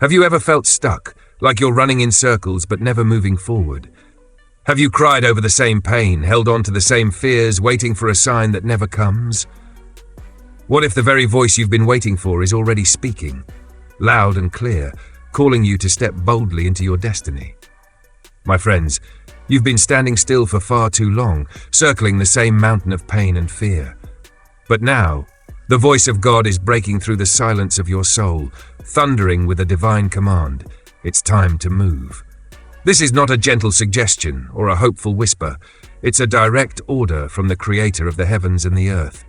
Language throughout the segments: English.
Have you ever felt stuck, like you're running in circles but never moving forward? Have you cried over the same pain, held on to the same fears, waiting for a sign that never comes? What if the very voice you've been waiting for is already speaking, loud and clear, calling you to step boldly into your destiny? My friends, you've been standing still for far too long, circling the same mountain of pain and fear. But now, the voice of God is breaking through the silence of your soul, thundering with a divine command. It's time to move. This is not a gentle suggestion or a hopeful whisper. It's a direct order from the Creator of the heavens and the earth.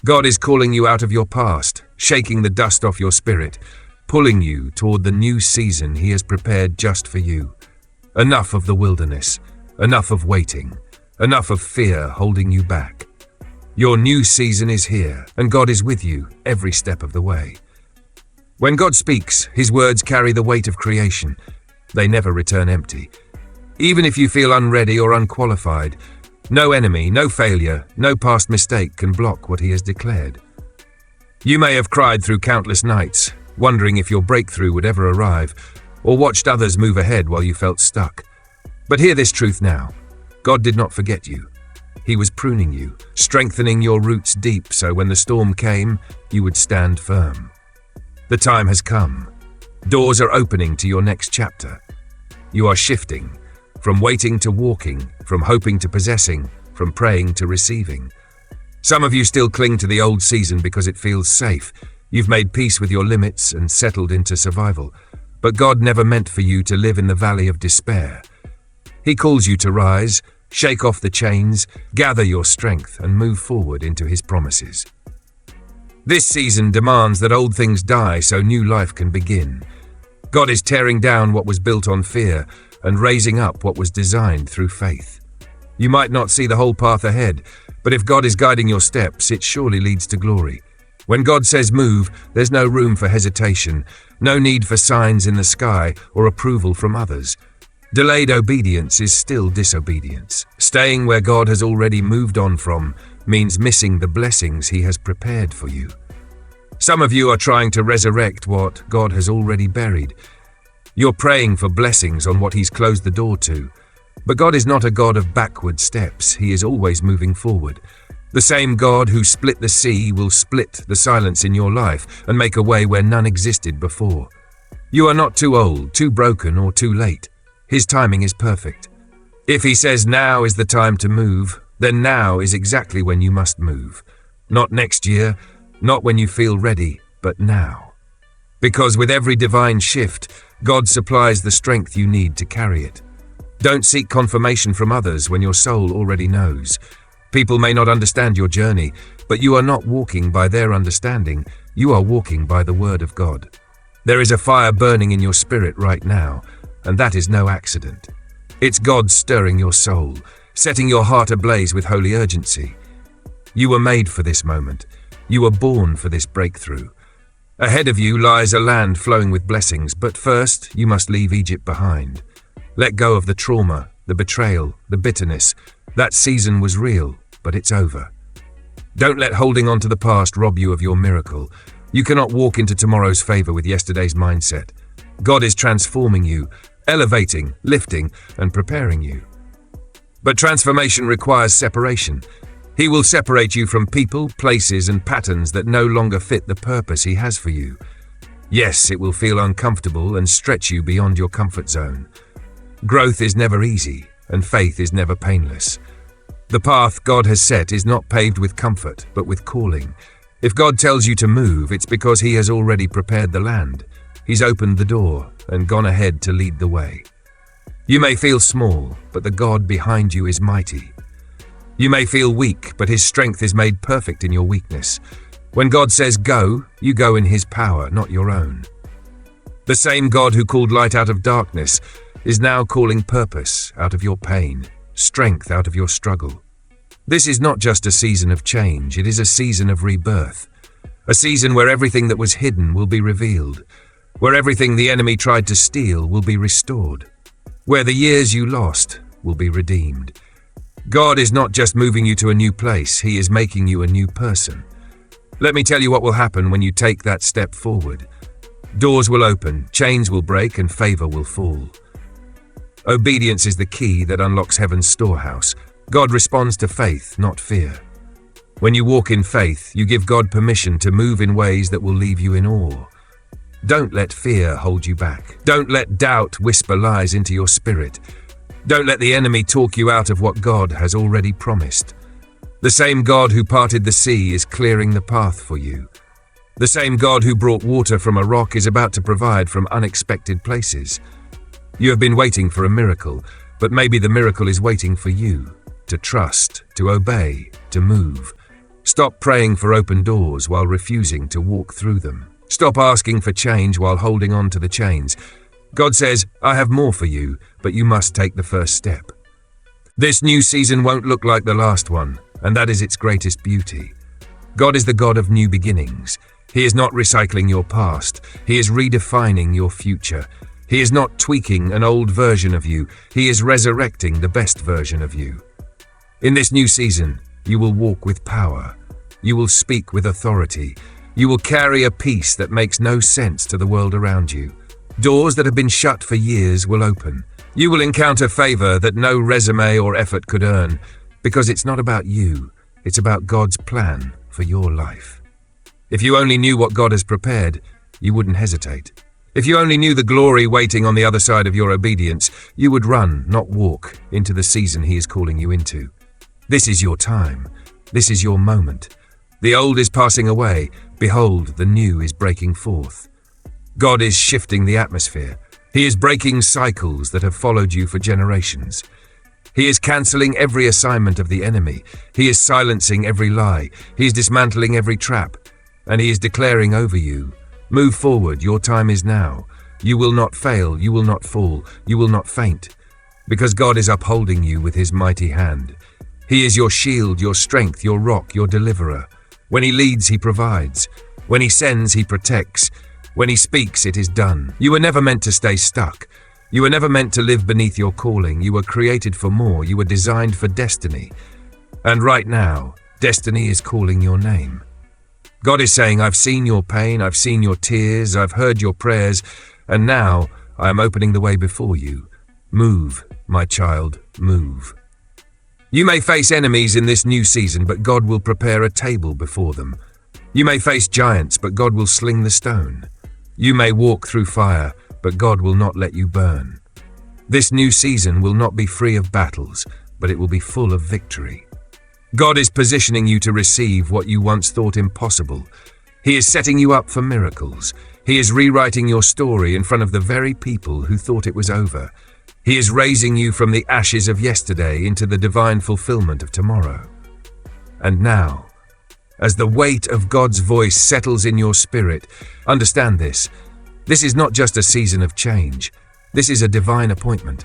God is calling you out of your past, shaking the dust off your spirit, pulling you toward the new season He has prepared just for you. Enough of the wilderness, enough of waiting, enough of fear holding you back. Your new season is here, and God is with you every step of the way. When God speaks, His words carry the weight of creation. They never return empty. Even if you feel unready or unqualified, no enemy, no failure, no past mistake can block what He has declared. You may have cried through countless nights, wondering if your breakthrough would ever arrive, or watched others move ahead while you felt stuck. But hear this truth now. God did not forget you. He was pruning you, strengthening your roots deep so when the storm came, you would stand firm. The time has come. Doors are opening to your next chapter. You are shifting, from waiting to walking, from hoping to possessing, from praying to receiving. Some of you still cling to the old season because it feels safe. You've made peace with your limits and settled into survival. But God never meant for you to live in the valley of despair. He calls you to rise, shake off the chains, gather your strength, and move forward into His promises. This season demands that old things die so new life can begin. God is tearing down what was built on fear and raising up what was designed through faith. You might not see the whole path ahead, but if God is guiding your steps, it surely leads to glory. When God says move, there's no room for hesitation, no need for signs in the sky or approval from others. Delayed obedience is still disobedience. Staying where God has already moved on from means missing the blessings He has prepared for you. Some of you are trying to resurrect what God has already buried. You're praying for blessings on what He's closed the door to. But God is not a God of backward steps. He is always moving forward. The same God who split the sea will split the silence in your life and make a way where none existed before. You are not too old, too broken, or too late. His timing is perfect. If He says now is the time to move, then now is exactly when you must move. Not next year, not when you feel ready, but now. Because with every divine shift, God supplies the strength you need to carry it. Don't seek confirmation from others when your soul already knows. People may not understand your journey, but you are not walking by their understanding. You are walking by the Word of God. There is a fire burning in your spirit right now, and that is no accident. It's God stirring your soul, setting your heart ablaze with holy urgency. You were made for this moment. You were born for this breakthrough. Ahead of you lies a land flowing with blessings, but first you must leave Egypt behind. Let go of the trauma, the betrayal, the bitterness. That season was real, but it's over. Don't let holding on to the past rob you of your miracle. You cannot walk into tomorrow's favor with yesterday's mindset. God is transforming you, elevating, lifting, and preparing you. But transformation requires separation. He will separate you from people, places, and patterns that no longer fit the purpose He has for you. Yes, it will feel uncomfortable and stretch you beyond your comfort zone. Growth is never easy, and faith is never painless. The path God has set is not paved with comfort, but with calling. If God tells you to move, it's because He has already prepared the land. He's opened the door and gone ahead to lead the way. You may feel small, but the God behind you is mighty. You may feel weak, but His strength is made perfect in your weakness. When God says go, you go in His power, not your own. The same God who called light out of darkness is now calling purpose out of your pain, strength out of your struggle. This is not just a season of change, it is a season of rebirth. A season where everything that was hidden will be revealed, where everything the enemy tried to steal will be restored, where the years you lost will be redeemed. God is not just moving you to a new place, He is making you a new person. Let me tell you what will happen when you take that step forward. Doors will open, chains will break, and favor will fall. Obedience is the key that unlocks heaven's storehouse. God responds to faith, not fear. When you walk in faith, you give God permission to move in ways that will leave you in awe. Don't let fear hold you back. Don't let doubt whisper lies into your spirit. Don't let the enemy talk you out of what God has already promised. The same God who parted the sea is clearing the path for you. The same God who brought water from a rock is about to provide from unexpected places. You have been waiting for a miracle, but maybe the miracle is waiting for you to trust, to obey, to move. Stop praying for open doors while refusing to walk through them. Stop asking for change while holding on to the chains. God says, I have more for you, but you must take the first step. This new season won't look like the last one, and that is its greatest beauty. God is the God of new beginnings. He is not recycling your past. He is redefining your future. He is not tweaking an old version of you. He is resurrecting the best version of you. In this new season, you will walk with power. You will speak with authority. You will carry a peace that makes no sense to the world around you. Doors that have been shut for years will open. You will encounter favor that no resume or effort could earn, because it's not about you, it's about God's plan for your life. If you only knew what God has prepared, you wouldn't hesitate. If you only knew the glory waiting on the other side of your obedience, you would run, not walk, into the season He is calling you into. This is your time. This is your moment. The old is passing away. Behold, the new is breaking forth. God is shifting the atmosphere. He is breaking cycles that have followed you for generations. He is cancelling every assignment of the enemy. He is silencing every lie. He is dismantling every trap. And He is declaring over you, move forward, your time is now. You will not fail, you will not fall, you will not faint, because God is upholding you with His mighty hand. He is your shield, your strength, your rock, your deliverer. When He leads, He provides. When He sends, He protects. When He speaks, it is done. You were never meant to stay stuck. You were never meant to live beneath your calling. You were created for more. You were designed for destiny. And right now, destiny is calling your name. God is saying, I've seen your pain, I've seen your tears, I've heard your prayers, and now I am opening the way before you. Move, my child, move. You may face enemies in this new season, but God will prepare a table before them. You may face giants, but God will sling the stone. You may walk through fire, but God will not let you burn. This new season will not be free of battles, but it will be full of victory. God is positioning you to receive what you once thought impossible. He is setting you up for miracles. He is rewriting your story in front of the very people who thought it was over. He is raising you from the ashes of yesterday into the divine fulfillment of tomorrow. And now, as the weight of God's voice settles in your spirit, understand this. This is not just a season of change. This is a divine appointment.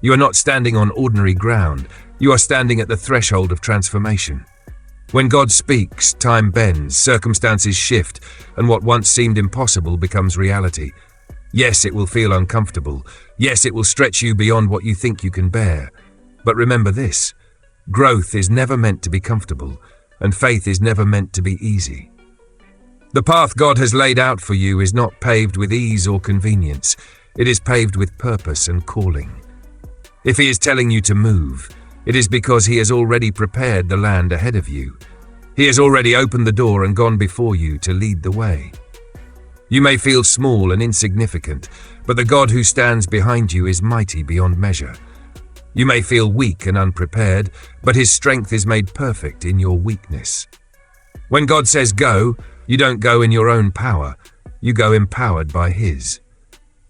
You are not standing on ordinary ground. You are standing at the threshold of transformation. When God speaks, time bends, circumstances shift, and what once seemed impossible becomes reality. Yes, it will feel uncomfortable. Yes, it will stretch you beyond what you think you can bear. But remember this: growth is never meant to be comfortable, and faith is never meant to be easy. The path God has laid out for you is not paved with ease or convenience. It is paved with purpose and calling. If He is telling you to move, it is because He has already prepared the land ahead of you. He has already opened the door and gone before you to lead the way. You may feel small and insignificant, but the God who stands behind you is mighty beyond measure. You may feel weak and unprepared, but His strength is made perfect in your weakness. When God says go, you don't go in your own power, you go empowered by His.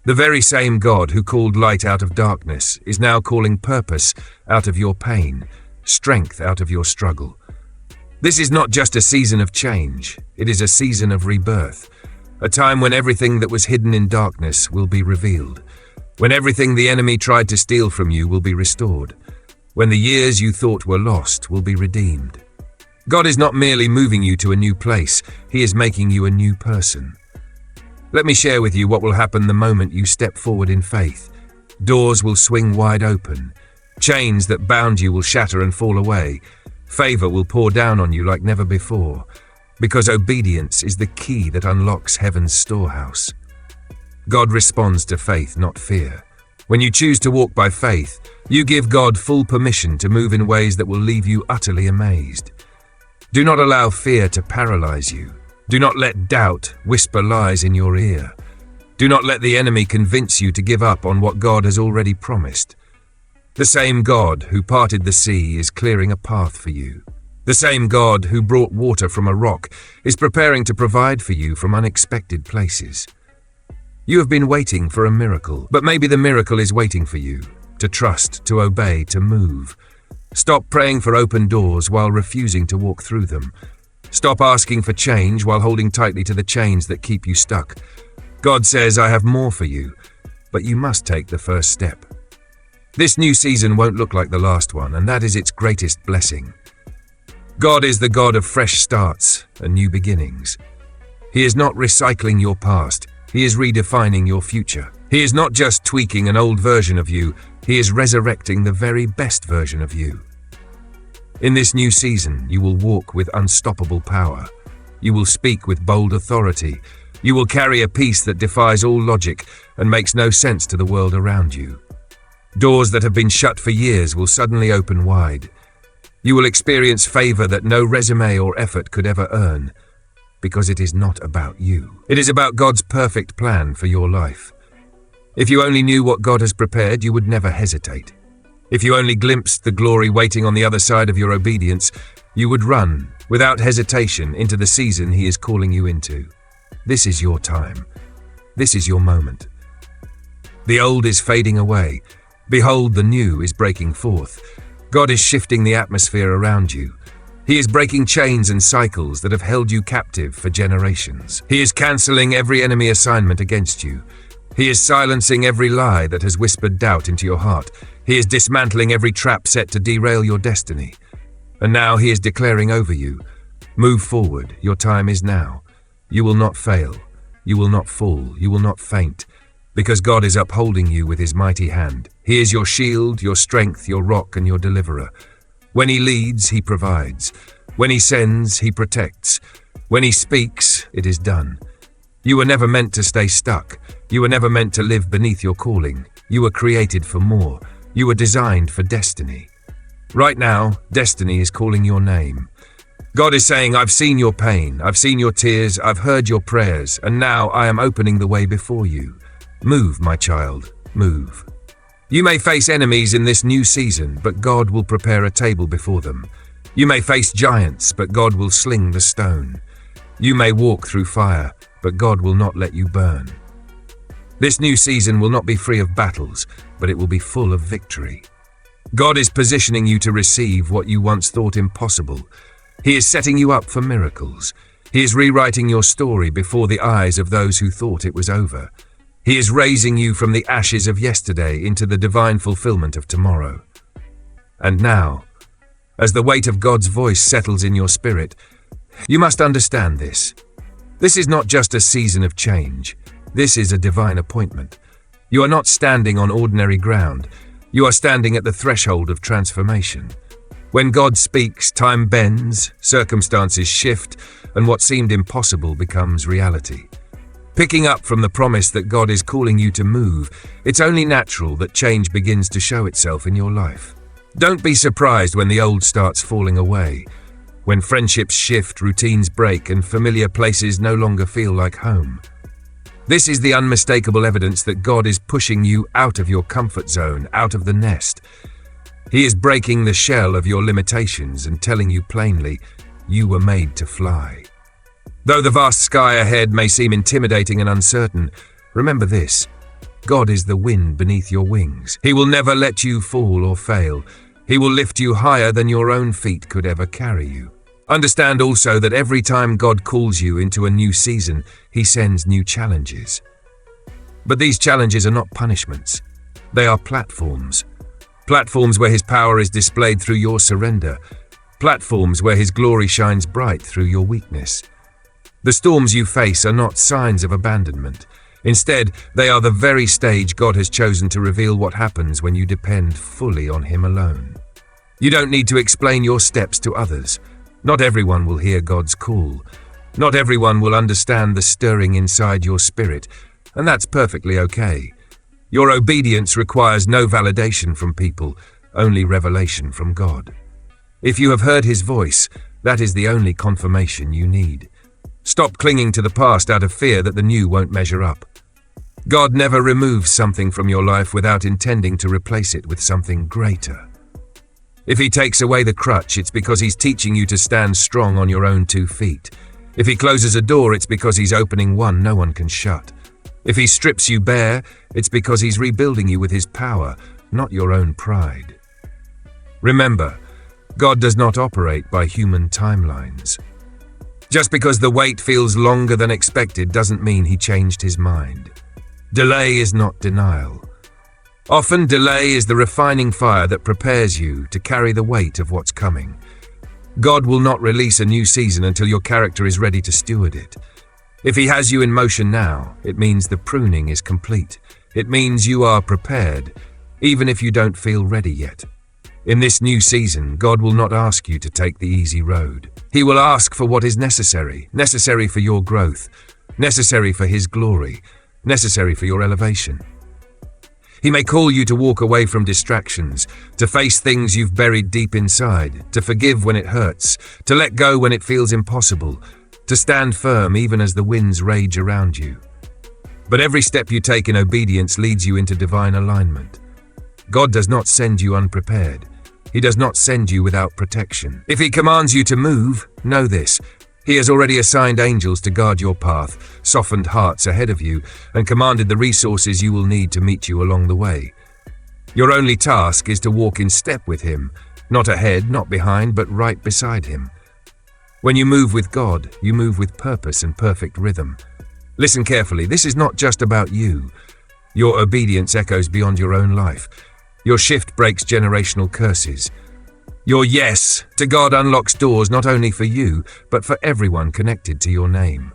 The very same God who called light out of darkness is now calling purpose out of your pain, strength out of your struggle. This is not just a season of change, it is a season of rebirth, a time when everything that was hidden in darkness will be revealed, when everything the enemy tried to steal from you will be restored, when the years you thought were lost will be redeemed. God is not merely moving you to a new place, He is making you a new person. Let me share with you what will happen the moment you step forward in faith. Doors will swing wide open. Chains that bound you will shatter and fall away. Favor will pour down on you like never before, because obedience is the key that unlocks heaven's storehouse. God responds to faith, not fear. When you choose to walk by faith, you give God full permission to move in ways that will leave you utterly amazed. Do not allow fear to paralyze you. Do not let doubt whisper lies in your ear. Do not let the enemy convince you to give up on what God has already promised. The same God who parted the sea is clearing a path for you. The same God who brought water from a rock is preparing to provide for you from unexpected places. You have been waiting for a miracle, but maybe the miracle is waiting for you, to trust, to obey, to move. Stop praying for open doors while refusing to walk through them. Stop asking for change while holding tightly to the chains that keep you stuck. God says, I have more for you, but you must take the first step. This new season won't look like the last one, and that is its greatest blessing. God is the God of fresh starts and new beginnings. He is not recycling your past. He is redefining your future. He is not just tweaking an old version of you, he is resurrecting the very best version of you. In this new season, you will walk with unstoppable power. You will speak with bold authority. You will carry a peace that defies all logic and makes no sense to the world around you. Doors that have been shut for years will suddenly open wide. You will experience favor that no resume or effort could ever earn. Because it is not about you. It is about God's perfect plan for your life. If you only knew what God has prepared, you would never hesitate. If you only glimpsed the glory waiting on the other side of your obedience, you would run, without hesitation, into the season He is calling you into. This is your time. This is your moment. The old is fading away. Behold, the new is breaking forth. God is shifting the atmosphere around you. He is breaking chains and cycles that have held you captive for generations. He is cancelling every enemy assignment against you. He is silencing every lie that has whispered doubt into your heart. He is dismantling every trap set to derail your destiny. And now He is declaring over you, move forward, your time is now. You will not fail. You will not fall. You will not faint. Because God is upholding you with His mighty hand. He is your shield, your strength, your rock, and your deliverer. When He leads, He provides. When He sends, He protects. When He speaks, it is done. You were never meant to stay stuck. You were never meant to live beneath your calling. You were created for more. You were designed for destiny. Right now, destiny is calling your name. God is saying, I've seen your pain, I've seen your tears, I've heard your prayers, and now I am opening the way before you. Move, my child, move. You may face enemies in this new season, but God will prepare a table before them. You may face giants, but God will sling the stone. You may walk through fire, but God will not let you burn. This new season will not be free of battles, but it will be full of victory. God is positioning you to receive what you once thought impossible. He is setting you up for miracles. He is rewriting your story before the eyes of those who thought it was over. He is raising you from the ashes of yesterday into the divine fulfillment of tomorrow. And now, as the weight of God's voice settles in your spirit, you must understand this. This is not just a season of change. This is a divine appointment. You are not standing on ordinary ground. You are standing at the threshold of transformation. When God speaks, time bends, circumstances shift, and what seemed impossible becomes reality. Picking up from the promise that God is calling you to move, it's only natural that change begins to show itself in your life. Don't be surprised when the old starts falling away. When friendships shift, routines break, and familiar places no longer feel like home. This is the unmistakable evidence that God is pushing you out of your comfort zone, out of the nest. He is breaking the shell of your limitations and telling you plainly, you were made to fly. Though the vast sky ahead may seem intimidating and uncertain, remember this: God is the wind beneath your wings. He will never let you fall or fail. He will lift you higher than your own feet could ever carry you. Understand also that every time God calls you into a new season, He sends new challenges. But these challenges are not punishments. They are platforms. Platforms where His power is displayed through your surrender. Platforms where His glory shines bright through your weakness. The storms you face are not signs of abandonment. Instead, they are the very stage God has chosen to reveal what happens when you depend fully on Him alone. You don't need to explain your steps to others. Not everyone will hear God's call. Not everyone will understand the stirring inside your spirit, and that's perfectly okay. Your obedience requires no validation from people, only revelation from God. If you have heard his voice, that is the only confirmation you need. Stop clinging to the past out of fear that the new won't measure up. God never removes something from your life without intending to replace it with something greater. If he takes away the crutch, it's because he's teaching you to stand strong on your own 2 feet. If he closes a door, it's because he's opening one no one can shut. If he strips you bare, it's because he's rebuilding you with his power, not your own pride. Remember, God does not operate by human timelines. Just because the wait feels longer than expected doesn't mean he changed his mind. Delay is not denial. Often delay is the refining fire that prepares you to carry the weight of what's coming. God will not release a new season until your character is ready to steward it. If he has you in motion now, it means the pruning is complete. It means you are prepared, even if you don't feel ready yet. In this new season, God will not ask you to take the easy road. He will ask for what is necessary for your growth, necessary for his glory, necessary for your elevation. He may call you to walk away from distractions, to face things you've buried deep inside, to forgive when it hurts, to let go when it feels impossible, to stand firm even as the winds rage around you. But every step you take in obedience leads you into divine alignment. God does not send you unprepared. He does not send you without protection. If he commands you to move, know this. He has already assigned angels to guard your path, softened hearts ahead of you, and commanded the resources you will need to meet you along the way. Your only task is to walk in step with him, not ahead, not behind, but right beside him. When you move with God, you move with purpose and perfect rhythm. Listen carefully, this is not just about you. Your obedience echoes beyond your own life. Your shift breaks generational curses. Your yes to God unlocks doors not only for you, but for everyone connected to your name.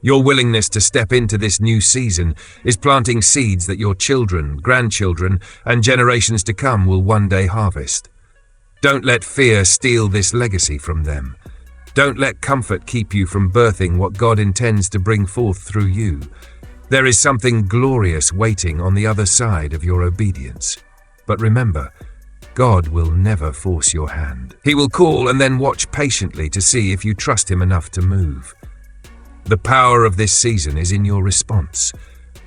Your willingness to step into this new season is planting seeds that your children, grandchildren, and generations to come will one day harvest. Don't let fear steal this legacy from them. Don't let comfort keep you from birthing what God intends to bring forth through you. There is something glorious waiting on the other side of your obedience. But remember, God will never force your hand. He will call and then watch patiently to see if you trust him enough to move. The power of this season is in your response.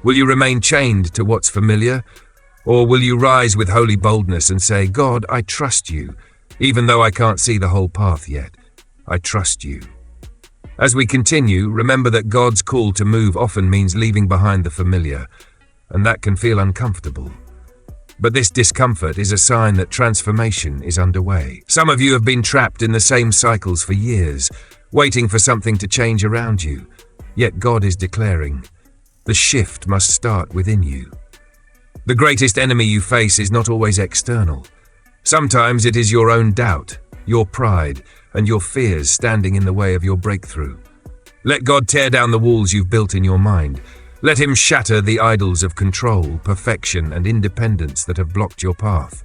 Will you remain chained to what's familiar? Or will you rise with holy boldness and say, God, I trust you, even though I can't see the whole path yet. I trust you. As we continue, remember that God's call to move often means leaving behind the familiar, and that can feel uncomfortable. But this discomfort is a sign that transformation is underway. Some of you have been trapped in the same cycles for years, waiting for something to change around you. Yet God is declaring, the shift must start within you. The greatest enemy you face is not always external. Sometimes it is your own doubt, your pride, and your fears standing in the way of your breakthrough. Let God tear down the walls you've built in your mind. Let him shatter the idols of control, perfection, and independence that have blocked your path.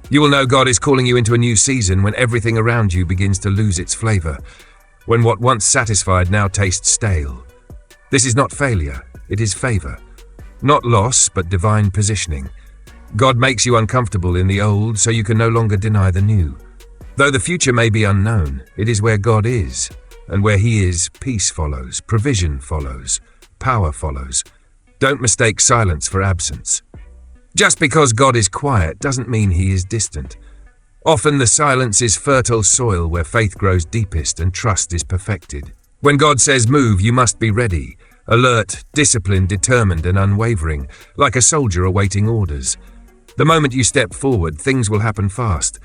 You will know God is calling you into a new season when everything around you begins to lose its flavor, when what once satisfied now tastes stale. This is not failure, it is favor. Not loss, but divine positioning. God makes you uncomfortable in the old so you can no longer deny the new. Though the future may be unknown, it is where God is, and where he is, peace follows, provision follows. Power follows. Don't mistake silence for absence. Just because God is quiet doesn't mean he is distant. Often the silence is fertile soil where faith grows deepest and trust is perfected. When God says move, you must be ready, alert, disciplined, determined, and unwavering, like a soldier awaiting orders. The moment you step forward, things will happen fast.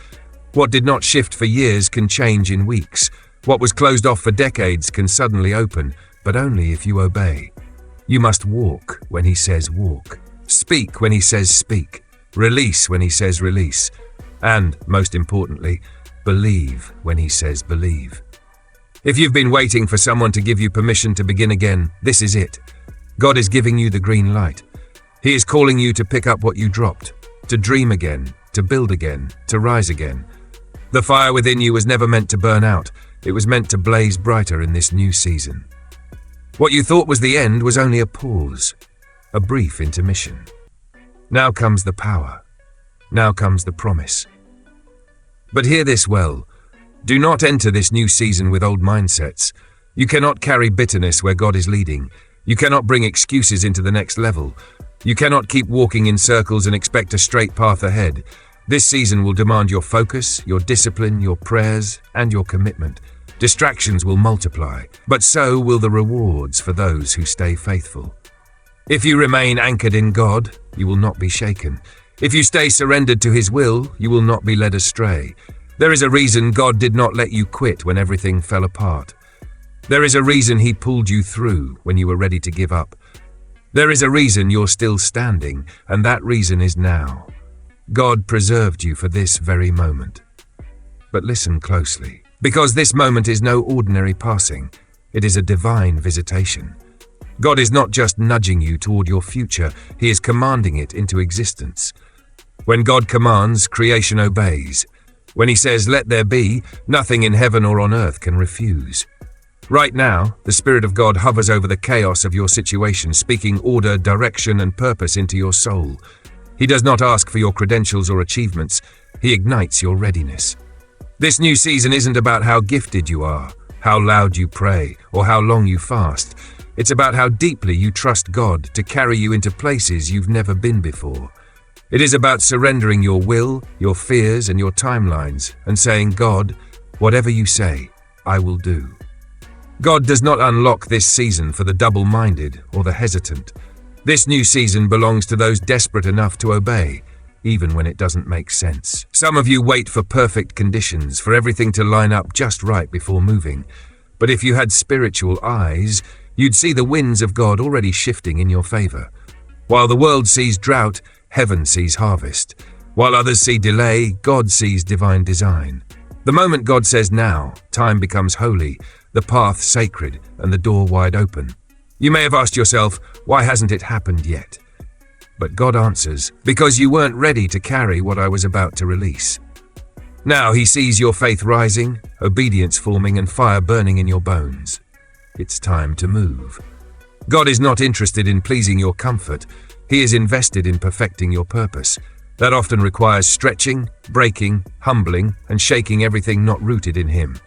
What did not shift for years can change in weeks. What was closed off for decades can suddenly open, but only if you obey. You must walk when he says walk. Speak when he says speak. Release when he says release. And, most importantly, believe when he says believe. If you've been waiting for someone to give you permission to begin again, this is it. God is giving you the green light. He is calling you to pick up what you dropped, to dream again, to build again, to rise again. The fire within you was never meant to burn out. It was meant to blaze brighter in this new season. What you thought was the end was only a pause. a brief intermission. Now comes the power. Now comes the promise. But hear this well. Do not enter this new season with old mindsets. You cannot carry bitterness where God is leading. You cannot bring excuses into the next level. You cannot keep walking in circles and expect a straight path ahead. This season will demand your focus, your discipline, your prayers, and your commitment. Distractions will multiply, but so will the rewards for those who stay faithful. If you remain anchored in God, you will not be shaken. If you stay surrendered to His will, you will not be led astray. There is a reason God did not let you quit when everything fell apart. There is a reason He pulled you through when you were ready to give up. There is a reason you're still standing, and that reason is now. God preserved you for this very moment. But listen closely, because this moment is no ordinary passing. It is a divine visitation. God is not just nudging you toward your future, He is commanding it into existence. When God commands, creation obeys. When He says, "Let there be," nothing in heaven or on earth can refuse. Right now, the Spirit of God hovers over the chaos of your situation, speaking order, direction, and purpose into your soul. He does not ask for your credentials or achievements. He ignites your readiness. This new season isn't about how gifted you are, how loud you pray, or how long you fast. It's about how deeply you trust God to carry you into places you've never been before. It is about surrendering your will, your fears, and your timelines, and saying, "God, whatever you say, I will do." God does not unlock this season for the double-minded or the hesitant. This new season belongs to those desperate enough to obey, even when it doesn't make sense. Some of you wait for perfect conditions, for everything to line up just right before moving. But if you had spiritual eyes, you'd see the winds of God already shifting in your favor. While the world sees drought, heaven sees harvest. While others see delay, God sees divine design. The moment God says now, time becomes holy, the path sacred, and the door wide open. You may have asked yourself, why hasn't it happened yet? But God answers, because you weren't ready to carry what I was about to release. Now He sees your faith rising, obedience forming, and fire burning in your bones. It's time to move. God is not interested in pleasing your comfort. He is invested in perfecting your purpose. That often requires stretching, breaking, humbling, and shaking everything not rooted in Him.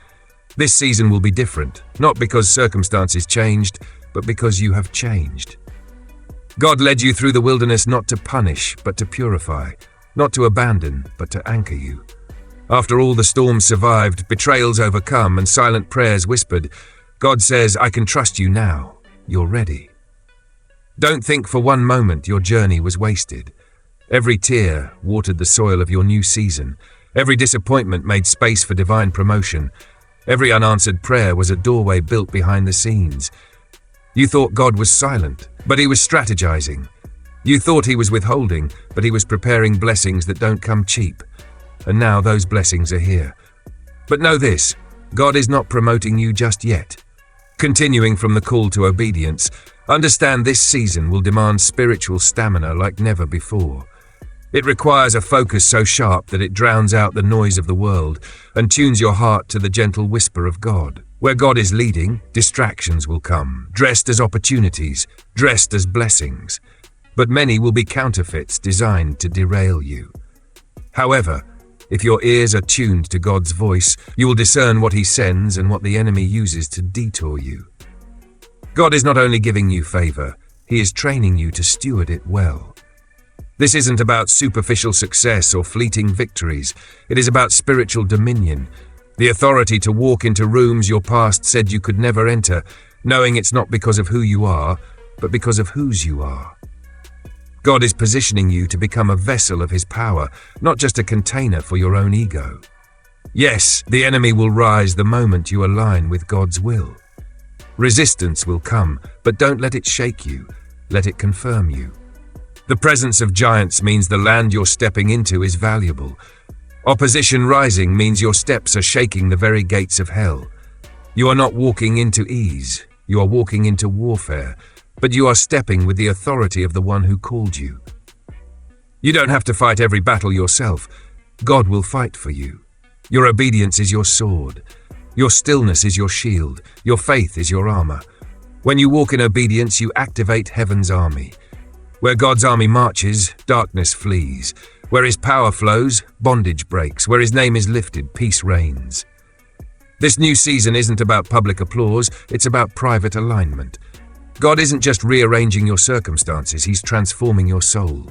This season will be different, not because circumstances changed, but because you have changed. God led you through the wilderness not to punish, but to purify, not to abandon, but to anchor you. After all the storms survived, betrayals overcome, and silent prayers whispered, God says, "I can trust you now. You're ready." Don't think for one moment your journey was wasted. Every tear watered the soil of your new season. Every disappointment made space for divine promotion. Every unanswered prayer was a doorway built behind the scenes. You thought God was silent, but He was strategizing. You thought He was withholding, but He was preparing blessings that don't come cheap. And now those blessings are here. But know this, God is not promoting you just yet. Continuing from the call to obedience, understand this season will demand spiritual stamina like never before. It requires a focus so sharp that it drowns out the noise of the world and tunes your heart to the gentle whisper of God. Where God is leading, distractions will come, dressed as opportunities, dressed as blessings. But many will be counterfeits designed to derail you. However, if your ears are tuned to God's voice, you will discern what He sends and what the enemy uses to detour you. God is not only giving you favor, He is training you to steward it well. This isn't about superficial success or fleeting victories. It is about spiritual dominion, the authority to walk into rooms your past said you could never enter, knowing it's not because of who you are, but because of whose you are. God is positioning you to become a vessel of His power, not just a container for your own ego. Yes, the enemy will rise the moment you align with God's will. Resistance will come, but don't let it shake you. Let it confirm you. The presence of giants means the land you're stepping into is valuable. Opposition rising means your steps are shaking the very gates of hell. You are not walking into ease, you are walking into warfare, but you are stepping with the authority of the one who called you. You don't have to fight every battle yourself. God will fight for you. Your obedience is your sword. Your stillness is your shield. Your faith is your armor. When you walk in obedience, you activate heaven's army. Where God's army marches, darkness flees. Where his power flows, bondage breaks. Where his name is lifted, peace reigns. This new season isn't about public applause, it's about private alignment. God isn't just rearranging your circumstances, he's transforming your soul.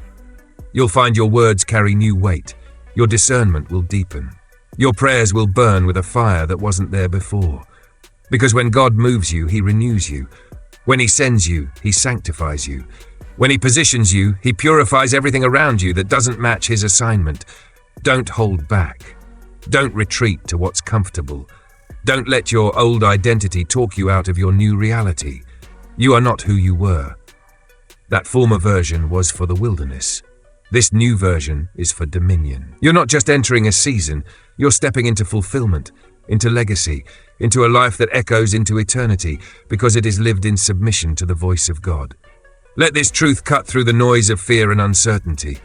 You'll find your words carry new weight. Your discernment will deepen. Your prayers will burn with a fire that wasn't there before. Because when God moves you, he renews you. When he sends you, he sanctifies you. When he positions you, he purifies everything around you that doesn't match his assignment. Don't hold back. Don't retreat to what's comfortable. Don't let your old identity talk you out of your new reality. You are not who you were. That former version was for the wilderness. This new version is for dominion. You're not just entering a season, you're stepping into fulfillment, into legacy, into a life that echoes into eternity because it is lived in submission to the voice of God. Let this truth cut through the noise of fear and uncertainty.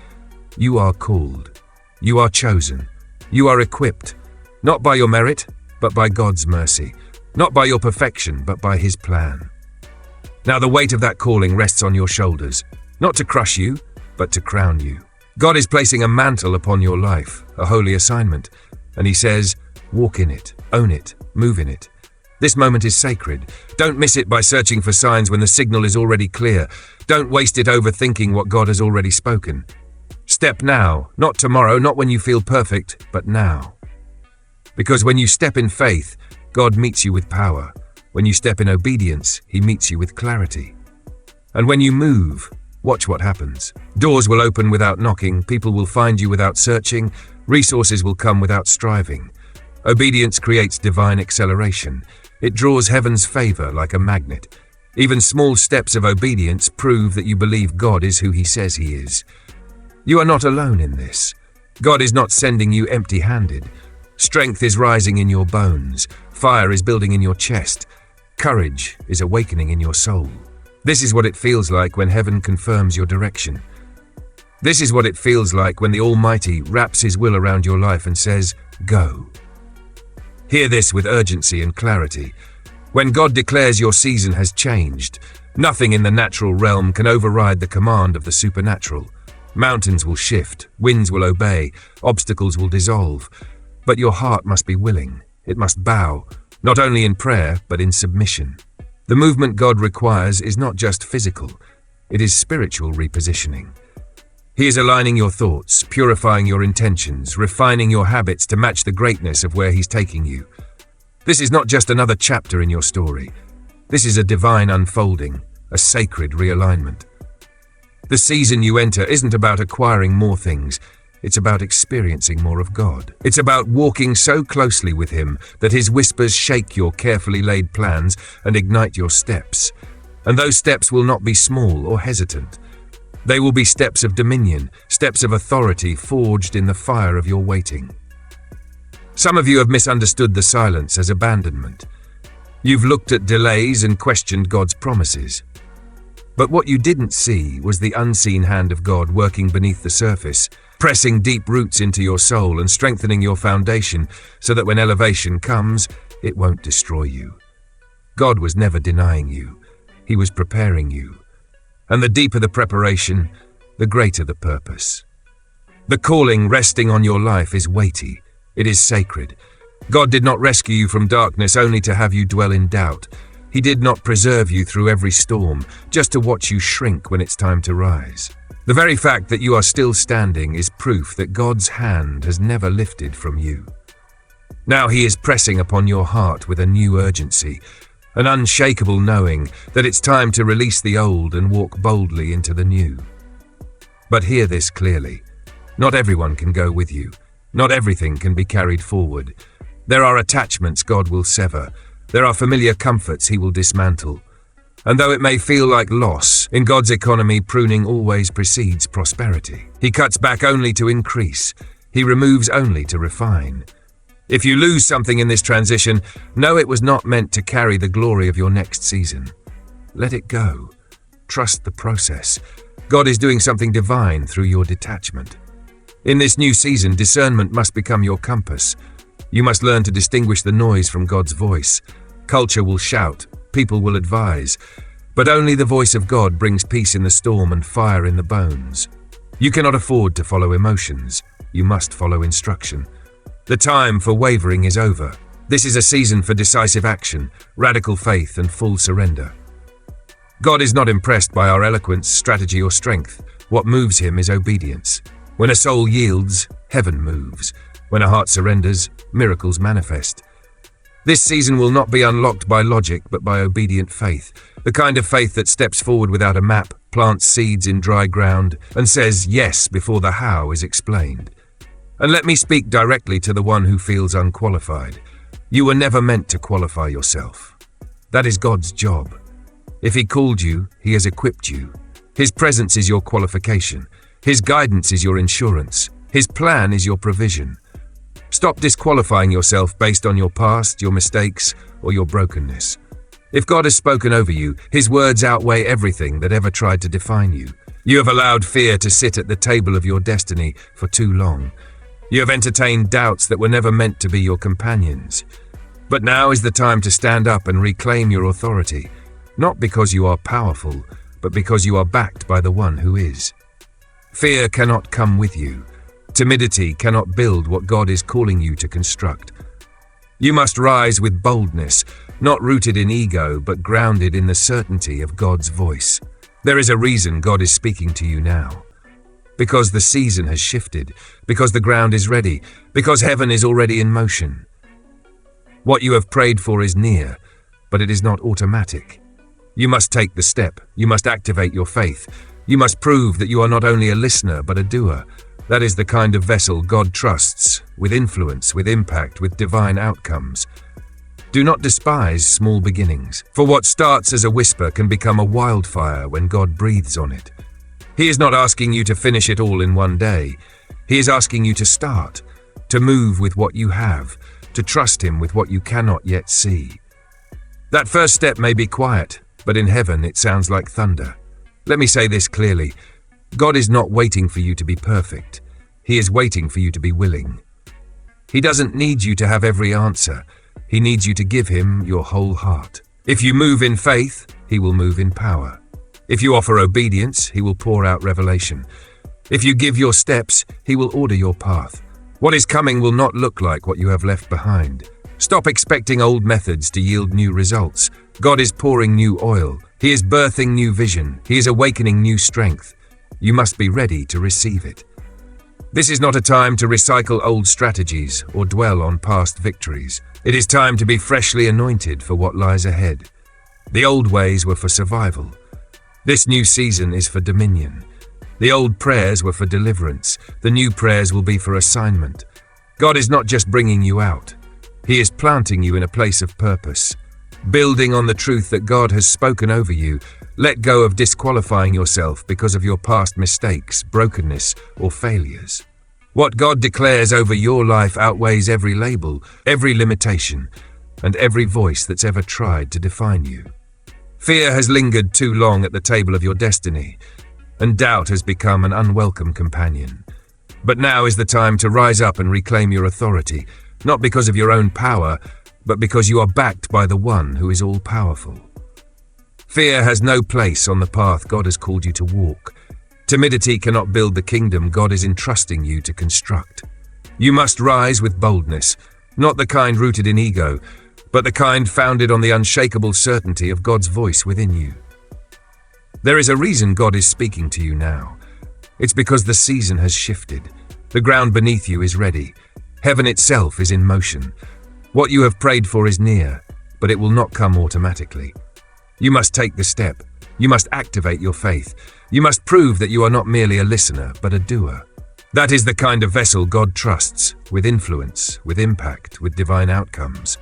You are called. You are chosen. You are equipped, not by your merit, but by God's mercy, not by your perfection, but by his plan. Now the weight of that calling rests on your shoulders, not to crush you, but to crown you. God is placing a mantle upon your life, a holy assignment, and he says, walk in it, own it, move in it. This moment is sacred. Don't miss it by searching for signs when the signal is already clear. Don't waste it overthinking what God has already spoken. Step now, not tomorrow, not when you feel perfect, but now. Because when you step in faith, God meets you with power. When you step in obedience, he meets you with clarity. And when you move, watch what happens. Doors will open without knocking, people will find you without searching, resources will come without striving. Obedience creates divine acceleration. It draws heaven's favor like a magnet. Even small steps of obedience prove that you believe God is who he says he is. You are not alone in this. God is not sending you empty-handed. Strength is rising in your bones. Fire is building in your chest. Courage is awakening in your soul. This is what it feels like when heaven confirms your direction. This is what it feels like when the Almighty wraps his will around your life and says, go. Hear this with urgency and clarity. When God declares your season has changed, nothing in the natural realm can override the command of the supernatural. Mountains will shift, winds will obey, obstacles will dissolve. But your heart must be willing. It must bow, not only in prayer, but in submission. The movement God requires is not just physical, it is spiritual repositioning. He is aligning your thoughts, purifying your intentions, refining your habits to match the greatness of where he's taking you. This is not just another chapter in your story. This is a divine unfolding, a sacred realignment. The season you enter isn't about acquiring more things. It's about experiencing more of God. It's about walking so closely with him that his whispers shake your carefully laid plans and ignite your steps. And those steps will not be small or hesitant. They will be steps of dominion, steps of authority forged in the fire of your waiting. Some of you have misunderstood the silence as abandonment. You've looked at delays and questioned God's promises. But what you didn't see was the unseen hand of God working beneath the surface, pressing deep roots into your soul and strengthening your foundation so that when elevation comes, it won't destroy you. God was never denying you. He was preparing you. And the deeper the preparation, the greater the purpose. The calling resting on your life is weighty. It is sacred. God did not rescue you from darkness only to have you dwell in doubt. He did not preserve you through every storm, just to watch you shrink when it's time to rise. The very fact that you are still standing is proof that God's hand has never lifted from you. Now he is pressing upon your heart with a new urgency, an unshakable knowing that it's time to release the old and walk boldly into the new. But hear this clearly. Not everyone can go with you. Not everything can be carried forward. There are attachments God will sever. There are familiar comforts he will dismantle. And though it may feel like loss, in God's economy, pruning always precedes prosperity. He cuts back only to increase. He removes only to refine. If you lose something in this transition, know it was not meant to carry the glory of your next season. Let it go. Trust the process. God is doing something divine through your detachment. In this new season, discernment must become your compass. You must learn to distinguish the noise from God's voice. Culture will shout, people will advise, But only the voice of God brings peace in the storm and fire in the bones. You cannot afford to follow emotions. You must follow instruction. The time for wavering is over. This is a season for decisive action, radical faith, and full surrender. God is not impressed by our eloquence, strategy, or strength. What moves him is obedience. When a soul yields, heaven moves. When a heart surrenders, miracles manifest. This season will not be unlocked by logic, but by obedient faith. The kind of faith that steps forward without a map, plants seeds in dry ground, and says yes before the how is explained. And let me speak directly to the one who feels unqualified. You were never meant to qualify yourself. That is God's job. If he called you, he has equipped you. His presence is your qualification. His guidance is your insurance. His plan is your provision. Stop disqualifying yourself based on your past, your mistakes, or your brokenness. If God has spoken over you, his words outweigh everything that ever tried to define you. You have allowed fear to sit at the table of your destiny for too long. You have entertained doubts that were never meant to be your companions. But now is the time to stand up and reclaim your authority, not because you are powerful, but because you are backed by the one who is. Fear cannot come with you. Timidity cannot build what God is calling you to construct. You must rise with boldness, not rooted in ego, but grounded in the certainty of God's voice. There is a reason God is speaking to you now. Because the season has shifted, because the ground is ready, because heaven is already in motion. What you have prayed for is near, but it is not automatic. You must take the step. You must activate your faith. You must prove that you are not only a listener, but a doer. That is the kind of vessel God trusts, with influence, with impact, with divine outcomes. Do not despise small beginnings, for what starts as a whisper can become a wildfire when God breathes on it. He is not asking you to finish it all in one day. He is asking you to start, to move with what you have, to trust him with what you cannot yet see. That first step may be quiet, but in heaven it sounds like thunder. Let me say this clearly. God is not waiting for you to be perfect. He is waiting for you to be willing. He doesn't need you to have every answer. He needs you to give him your whole heart. If you move in faith, he will move in power. If you offer obedience, he will pour out revelation. If you give your steps, he will order your path. What is coming will not look like what you have left behind. Stop expecting old methods to yield new results. God is pouring new oil. He is birthing new vision. He is awakening new strength. You must be ready to receive it. This is not a time to recycle old strategies or dwell on past victories. It is time to be freshly anointed for what lies ahead. The old ways were for survival. This new season is for dominion. The old prayers were for deliverance. The new prayers will be for assignment. God is not just bringing you out. He is planting you in a place of purpose. Building on the truth that God has spoken over you, let go of disqualifying yourself because of your past mistakes, brokenness, or failures. What God declares over your life outweighs every label, every limitation, and every voice that's ever tried to define you. Fear has lingered too long at the table of your destiny, and doubt has become an unwelcome companion. But now is the time to rise up and reclaim your authority, not because of your own power, but because you are backed by the one who is all-powerful. Fear has no place on the path God has called you to walk. Timidity cannot build the kingdom God is entrusting you to construct. You must rise with boldness, not the kind rooted in ego, but the kind founded on the unshakable certainty of God's voice within you. There is a reason God is speaking to you now. It's because the season has shifted. The ground beneath you is ready. Heaven itself is in motion. What you have prayed for is near, but it will not come automatically. You must take the step. You must activate your faith. You must prove that you are not merely a listener, but a doer. That is the kind of vessel God trusts, with influence, with impact, with divine outcomes.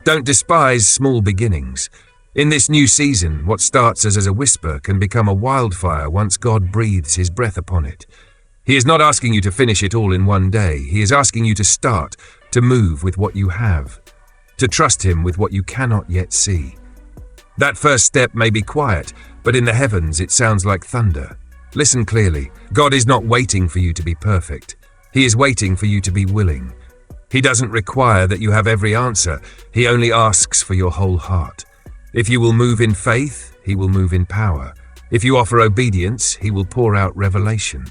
Don't despise small beginnings. In this new season, what starts as a whisper can become a wildfire once God breathes his breath upon it. He is not asking you to finish it all in one day. He is asking you to start, to move with what you have, to trust him with what you cannot yet see. That first step may be quiet, but in the heavens it sounds like thunder. Listen clearly. God is not waiting for you to be perfect. He is waiting for you to be willing. He doesn't require that you have every answer. He only asks for your whole heart. If you will move in faith, he will move in power. If you offer obedience, he will pour out revelation.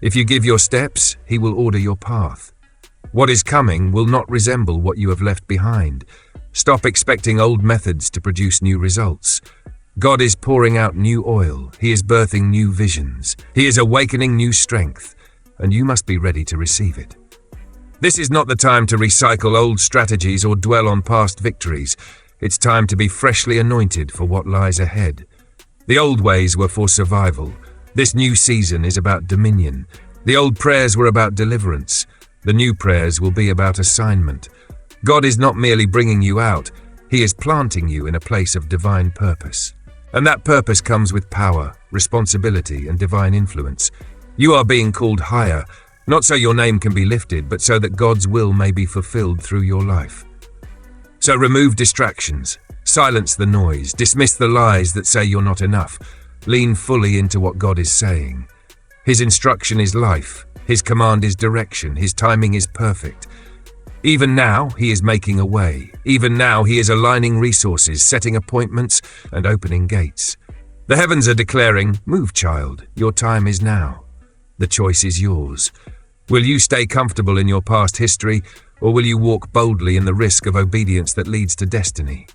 If you give your steps, he will order your path. What is coming will not resemble what you have left behind. Stop expecting old methods to produce new results. God is pouring out new oil. He is birthing new visions. He is awakening new strength, and you must be ready to receive it. This is not the time to recycle old strategies or dwell on past victories. It's time to be freshly anointed for what lies ahead. The old ways were for survival. This new season is about dominion. The old prayers were about deliverance. The new prayers will be about assignment. God is not merely bringing you out, he is planting you in a place of divine purpose. And that purpose comes with power, responsibility, and divine influence. You are being called higher, not so your name can be lifted, but so that God's will may be fulfilled through your life. So remove distractions, silence the noise, dismiss the lies that say you're not enough. Lean fully into what God is saying. His instruction is life. His command is direction. His timing is perfect. Even now, he is making a way. Even now, he is aligning resources, setting appointments, and opening gates. The heavens are declaring, "Move, child. Your time is now." The choice is yours. Will you stay comfortable in your past history, or will you walk boldly in the risk of obedience that leads to destiny?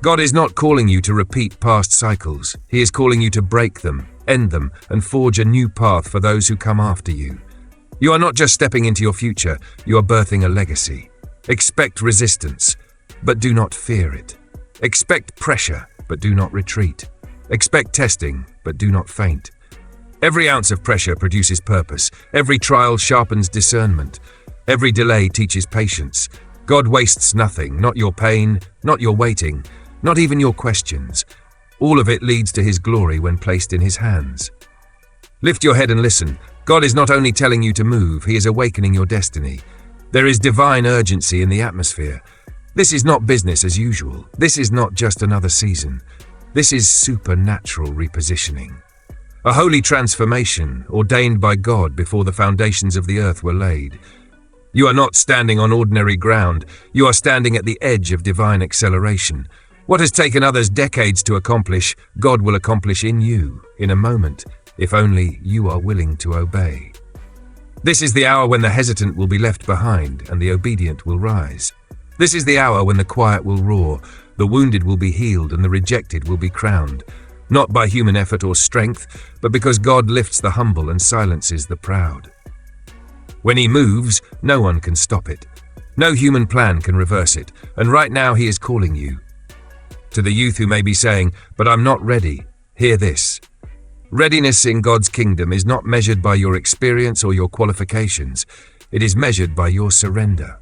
God is not calling you to repeat past cycles. He is calling you to break them, end them, and forge a new path for those who come after you. You are not just stepping into your future, you are birthing a legacy. Expect resistance, but do not fear it. Expect pressure, but do not retreat. Expect testing, but do not faint. Every ounce of pressure produces purpose. Every trial sharpens discernment. Every delay teaches patience. God wastes nothing, not your pain, not your waiting, not even your questions. All of it leads to his glory when placed in his hands. Lift your head and listen. God is not only telling you to move, he is awakening your destiny. There is divine urgency in the atmosphere. This is not business as usual. This is not just another season. This is supernatural repositioning. A holy transformation ordained by God before the foundations of the earth were laid. You are not standing on ordinary ground. You are standing at the edge of divine acceleration. What has taken others decades to accomplish, God will accomplish in you, in a moment, if only you are willing to obey. This is the hour when the hesitant will be left behind and the obedient will rise. This is the hour when the quiet will roar, the wounded will be healed, and the rejected will be crowned, not by human effort or strength, but because God lifts the humble and silences the proud. When he moves, no one can stop it. No human plan can reverse it, and right now he is calling you. To the youth who may be saying, "But I'm not ready," hear this. Readiness in God's kingdom is not measured by your experience or your qualifications. It is measured by your surrender.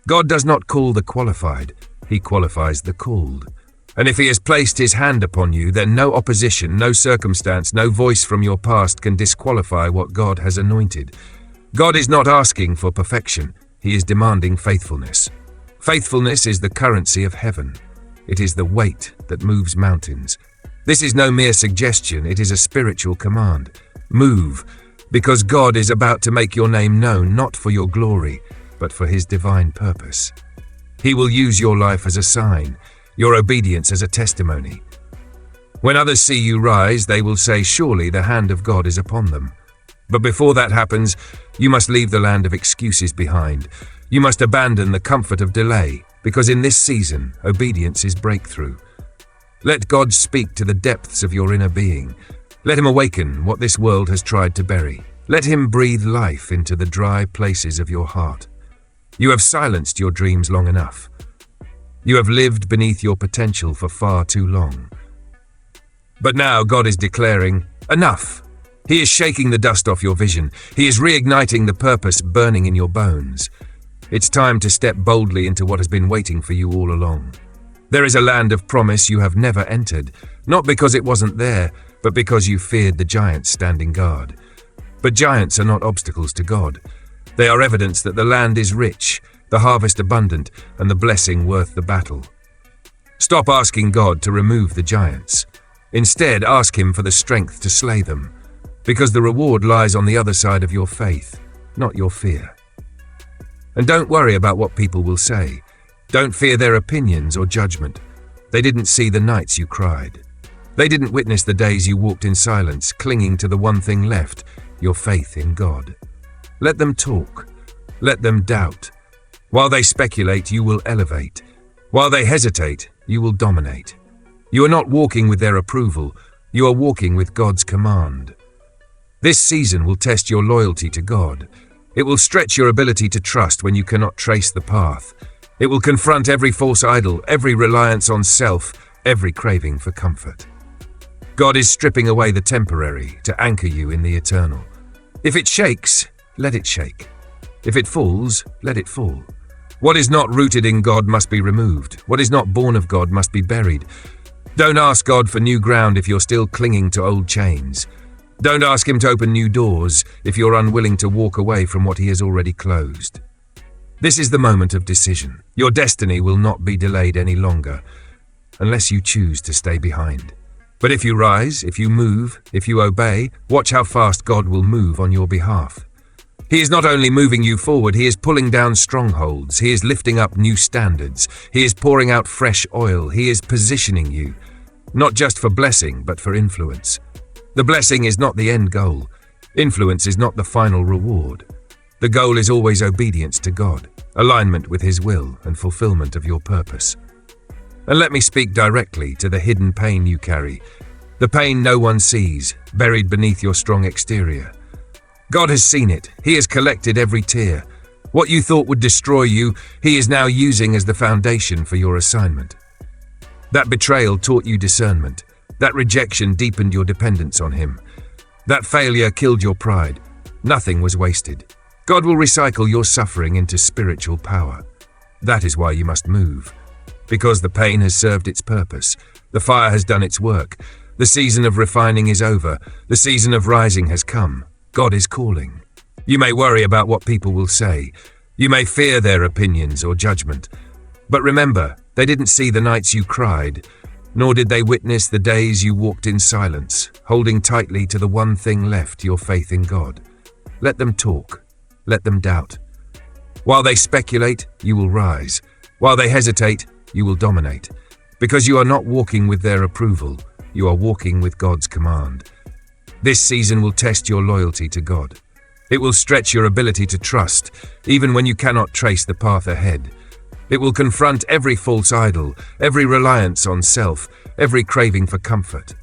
God does not call the qualified, he qualifies the called. And if he has placed his hand upon you, then no opposition, no circumstance, no voice from your past can disqualify what God has anointed. God is not asking for perfection, he is demanding faithfulness. Faithfulness is the currency of heaven. It is the weight that moves mountains. This is no mere suggestion, it is a spiritual command. Move, because God is about to make your name known, not for your glory, but for his divine purpose. He will use your life as a sign, your obedience as a testimony. When others see you rise, they will say, "Surely the hand of God is upon them." But before that happens, you must leave the land of excuses behind. You must abandon the comfort of delay, because in this season, obedience is breakthrough. Let God speak to the depths of your inner being. Let him awaken what this world has tried to bury. Let him breathe life into the dry places of your heart. You have silenced your dreams long enough. You have lived beneath your potential for far too long. But now God is declaring, enough. He is shaking the dust off your vision. He is reigniting the purpose burning in your bones. It's time to step boldly into what has been waiting for you all along. There is a land of promise you have never entered, not because it wasn't there, but because you feared the giants standing guard. But giants are not obstacles to God. They are evidence that the land is rich, the harvest abundant, and the blessing worth the battle. Stop asking God to remove the giants. Instead, ask him for the strength to slay them, because the reward lies on the other side of your faith, not your fear. And don't worry about what people will say. Don't fear their opinions or judgment. They didn't see the nights you cried. They didn't witness the days you walked in silence, clinging to the one thing left, your faith in God. Let them talk. Let them doubt. While they speculate, you will elevate. While they hesitate, you will dominate. You are not walking with their approval, you are walking with God's command. This season will test your loyalty to God. It will stretch your ability to trust when you cannot trace the path. It will confront every false idol, every reliance on self, every craving for comfort. God is stripping away the temporary to anchor you in the eternal. If it shakes, let it shake. If it falls, let it fall. What is not rooted in God must be removed. What is not born of God must be buried. Don't ask God for new ground if you're still clinging to old chains. Don't ask Him to open new doors if you're unwilling to walk away from what He has already closed. This is the moment of decision. Your destiny will not be delayed any longer, unless you choose to stay behind. But if you rise, if you move, if you obey, watch how fast God will move on your behalf. He is not only moving you forward, He is pulling down strongholds. He is lifting up new standards. He is pouring out fresh oil. He is positioning you, not just for blessing, but for influence. The blessing is not the end goal. Influence is not the final reward. The goal is always obedience to God, alignment with His will, and fulfillment of your purpose. And let me speak directly to the hidden pain you carry, the pain no one sees, buried beneath your strong exterior. God has seen it. He has collected every tear. What you thought would destroy you, He is now using as the foundation for your assignment. That betrayal taught you discernment. That rejection deepened your dependence on Him. That failure killed your pride. Nothing was wasted. God will recycle your suffering into spiritual power. That is why you must move. Because the pain has served its purpose. The fire has done its work. The season of refining is over. The season of rising has come. God is calling. You may worry about what people will say. You may fear their opinions or judgment. But remember, they didn't see the nights you cried, nor did they witness the days you walked in silence, holding tightly to the one thing left, your faith in God. Let them talk. Let them doubt. While they speculate, you will rise. While they hesitate, you will dominate. Because you are not walking with their approval, you are walking with God's command. This season will test your loyalty to God. It will stretch your ability to trust, even when you cannot trace the path ahead. It will confront every false idol, every reliance on self, every craving for comfort.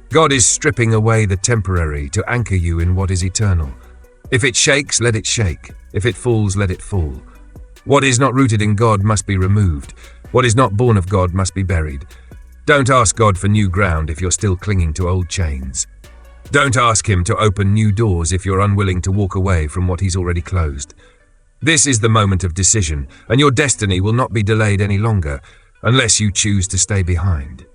God is stripping away the temporary to anchor you in what is eternal. If it shakes, let it shake. If it falls, let it fall. What is not rooted in God must be removed. What is not born of God must be buried. Don't ask God for new ground if you're still clinging to old chains. Don't ask Him to open new doors if you're unwilling to walk away from what He's already closed. This is the moment of decision, and your destiny will not be delayed any longer unless you choose to stay behind.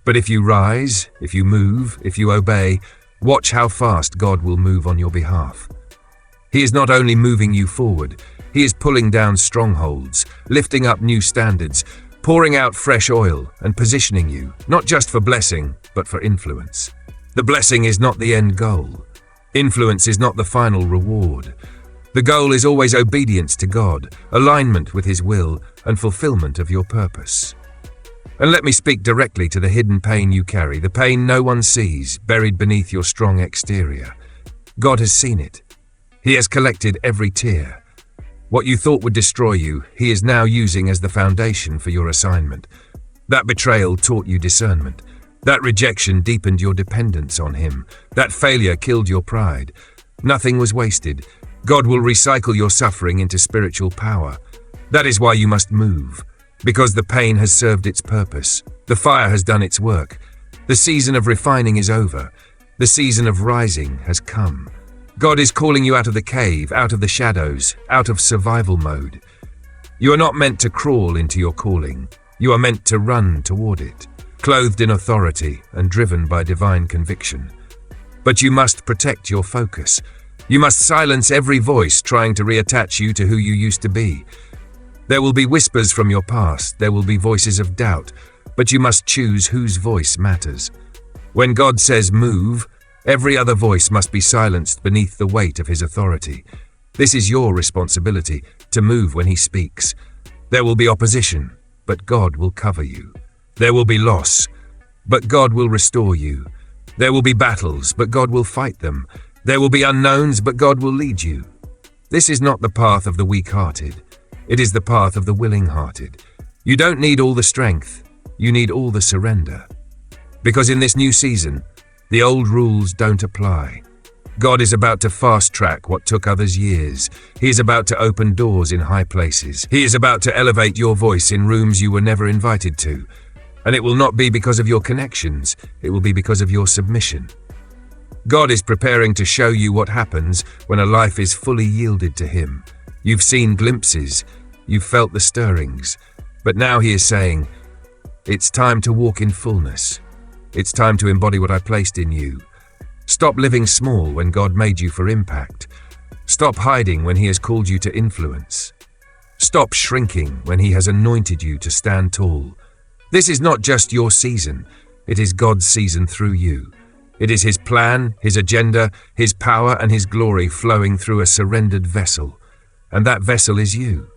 But if you rise, if you move, if you obey, watch how fast God will move on your behalf. He is not only moving you forward, He is pulling down strongholds, lifting up new standards, pouring out fresh oil, and positioning you, not just for blessing, but for influence. The blessing is not the end goal. Influence is not the final reward. The goal is always obedience to God, alignment with His will, and fulfillment of your purpose. And let me speak directly to the hidden pain you carry, the pain no one sees, buried beneath your strong exterior. God has seen it. He has collected every tear. What you thought would destroy you, He is now using as the foundation for your assignment. That betrayal taught you discernment. That rejection deepened your dependence on Him. That failure killed your pride. Nothing was wasted. God will recycle your suffering into spiritual power. That is why you must move. Because the pain has served its purpose. The fire has done its work. The season of refining is over. The season of rising has come. God is calling you out of the cave, out of the shadows, out of survival mode. You are not meant to crawl into your calling. You are meant to run toward it, clothed in authority and driven by divine conviction. But you must protect your focus. You must silence every voice trying to reattach you to who you used to be. There will be whispers from your past, there will be voices of doubt, but you must choose whose voice matters. When God says move, every other voice must be silenced beneath the weight of His authority. This is your responsibility, to move when He speaks. There will be opposition, but God will cover you. There will be loss, but God will restore you. There will be battles, but God will fight them. There will be unknowns, but God will lead you. This is not the path of the weak-hearted. It is the path of the willing-hearted. You don't need all the strength. You need all the surrender. Because in this new season, the old rules don't apply. God is about to fast-track what took others years. He is about to open doors in high places. He is about to elevate your voice in rooms you were never invited to. And it will not be because of your connections. It will be because of your submission. God is preparing to show you what happens when a life is fully yielded to Him. You've seen glimpses. You've felt the stirrings. But now He is saying, it's time to walk in fullness. It's time to embody what I placed in you. Stop living small when God made you for impact. Stop hiding when He has called you to influence. Stop shrinking when He has anointed you to stand tall. This is not just your season. It is God's season through you. It is His plan, His agenda, His power and His glory flowing through a surrendered vessel. And that vessel is you.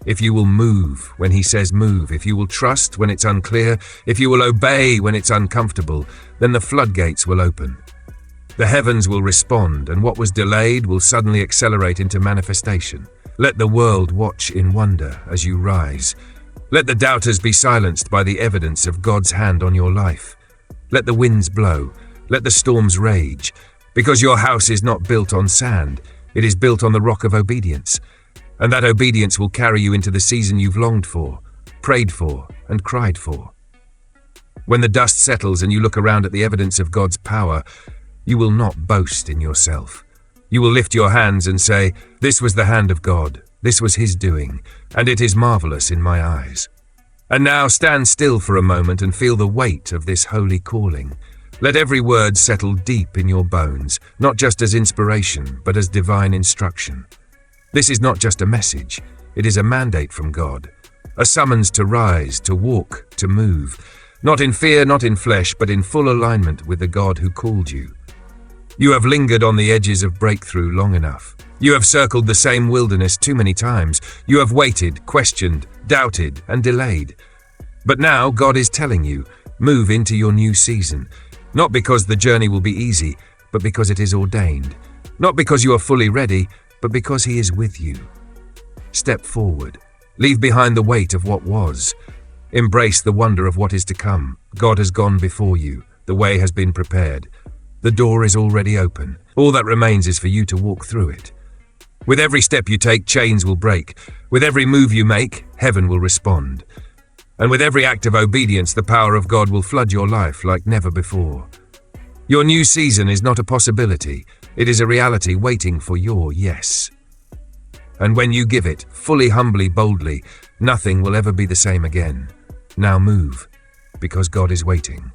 If you will move when He says move, if you will trust when it's unclear, if you will obey when it's uncomfortable, then the floodgates will open. The heavens will respond, and what was delayed will suddenly accelerate into manifestation. Let the world watch in wonder as you rise. Let the doubters be silenced by the evidence of God's hand on your life. Let the winds blow. Let the storms rage. Because your house is not built on sand. It is built on the rock of obedience. And that obedience will carry you into the season you've longed for, prayed for, and cried for. When the dust settles and you look around at the evidence of God's power, you will not boast in yourself. You will lift your hands and say, this was the hand of God, this was His doing, and it is marvelous in my eyes. And now stand still for a moment and feel the weight of this holy calling. Let every word settle deep in your bones, not just as inspiration, but as divine instruction. This is not just a message, it is a mandate from God, a summons to rise, to walk, to move, not in fear, not in flesh, but in full alignment with the God who called you. You have lingered on the edges of breakthrough long enough. You have circled the same wilderness too many times. You have waited, questioned, doubted, and delayed. But now God is telling you, move into your new season, not because the journey will be easy, but because it is ordained. Not because you are fully ready, but because He is with you. Step forward. Leave behind the weight of what was. Embrace the wonder of what is to come. God has gone before you. The way has been prepared. The door is already open. All that remains is for you to walk through it. With every step you take, chains will break. With every move you make, heaven will respond. And with every act of obedience, the power of God will flood your life like never before. Your new season is not a possibility. It is a reality waiting for your yes. And when you give it, fully, humbly, boldly, nothing will ever be the same again. Now move, because God is waiting.